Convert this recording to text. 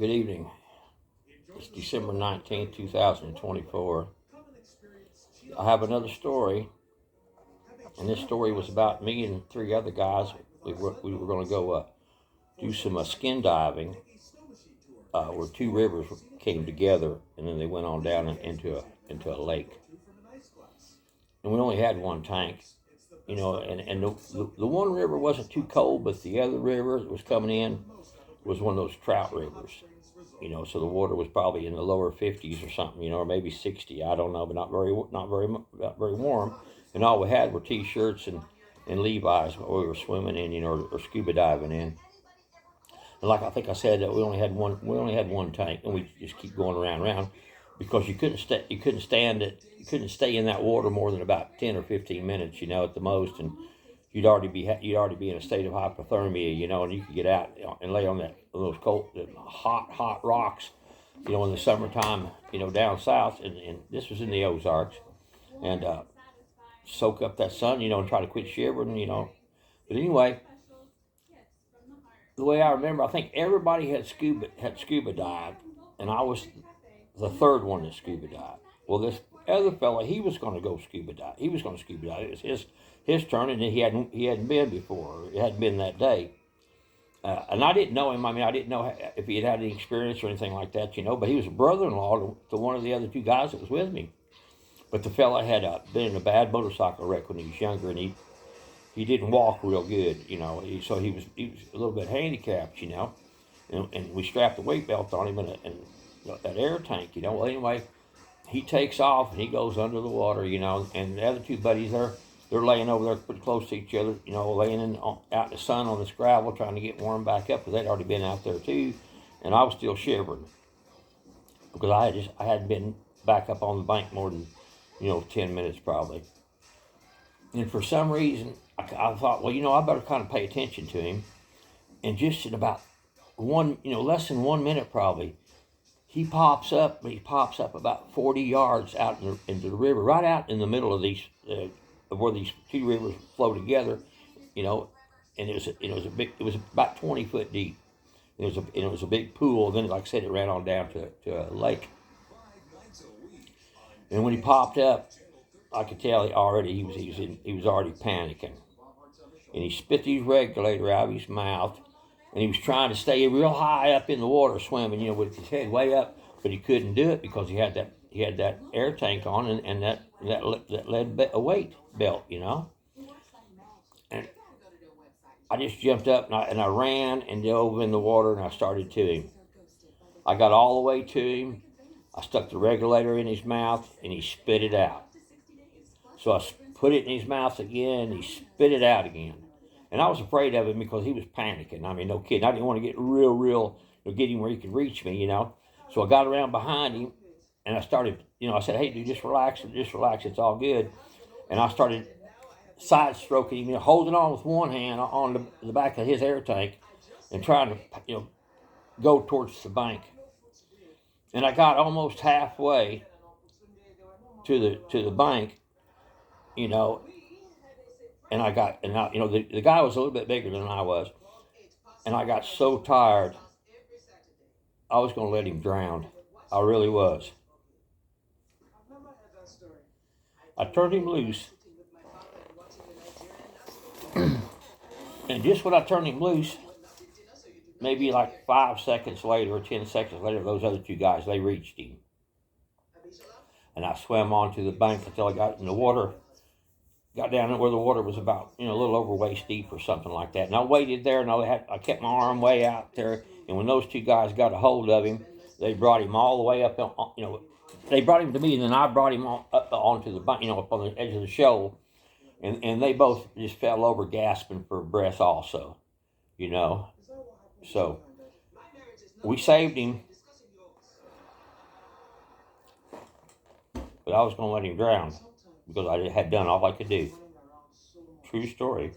Good evening. It's December 19th, 2024. I have another story, and this story was about me and three other guys. We were going to go do some skin diving where two rivers came together, and then they went on down into a lake. And we only had one tank, and the one river wasn't too cold, but the other river that was coming in was one of those trout rivers. So the water was probably in the lower 50s or something, or maybe 60. I don't know, but not very warm. And all we had were t-shirts and Levi's what we were swimming in, or scuba diving in. And like I think I said, that we only had one tank, and we just keep going around because you couldn't stay in that water more than about 10 or 15 minutes, at the most, and you'd already be in a state of hypothermia, and you could get out and lay on those cold, hot rocks, in the summertime, down south, and this was in the Ozarks, and soak up that sun, and try to quit shivering, But anyway, the way I remember, I think everybody had scuba dived, and I was the third one to scuba dive. Well, this other fella, he was going to go scuba dive. He was going to scuba dive. It was his turn, and he hadn't been before. It hadn't been that day. And I didn't know him. I didn't know if he had any experience or anything like that, But he was a brother-in-law to one of the other two guys that was with me. But the fella had been in a bad motorcycle wreck when he was younger, and he didn't walk real good, So he was a little bit handicapped, And we strapped the weight belt on him and that air tank, Well, anyway, he takes off and he goes under the water, And the other two buddies they're laying over there pretty close to each other, laying out in the sun on this gravel, trying to get warm back up because they'd already been out there too, and I was still shivering because I hadn't been back up on the bank more than 10 minutes probably. And for some reason, I thought, well, I better kind of pay attention to him. And just in about less than 1 minute probably, he pops up about 40 yards out into the river, right out in the middle of these, of where these two rivers flow together, and it was about 20 foot deep. It was a big pool. Then, like I said, it ran on down to a lake. And when he popped up, I could tell he was already panicking, and he spit his regulator out of his mouth, and he was trying to stay real high up in the water swimming, with his head way up, but he couldn't do it because he had that air tank on and that lead weight belt, And I just jumped up and I ran and dove in the water and I started to him. I got all the way to him. I stuck the regulator in his mouth and he spit it out. So I put it in his mouth again and he spit it out again. And I was afraid of him because he was panicking. No kidding. I didn't want to get real, get him where he could reach me, So I got around behind him and I started, I said, hey, dude, just relax, it's all good. And I started side stroking him, holding on with one hand on the back of his air tank and trying to, go towards the bank. And I got almost halfway to the bank, and the guy was a little bit bigger than I was, and I got so tired, I was going to let him drown. I really was. I turned him loose, and just when I turned him loose, maybe like 5 seconds later or 10 seconds later, those other two guys, they reached him. And I swam onto the bank until I got in the water, got down where the water was about, a little over waist deep or something like that. And I waited there, and I kept my arm way out there. And when those two guys got a hold of him, they brought him all the way up, they brought him to me, and then I brought him up onto the bank, up on the edge of the shoal. And they both just fell over gasping for breath also, So we saved him, but I was going to let him drown because I had done all I could do. True story.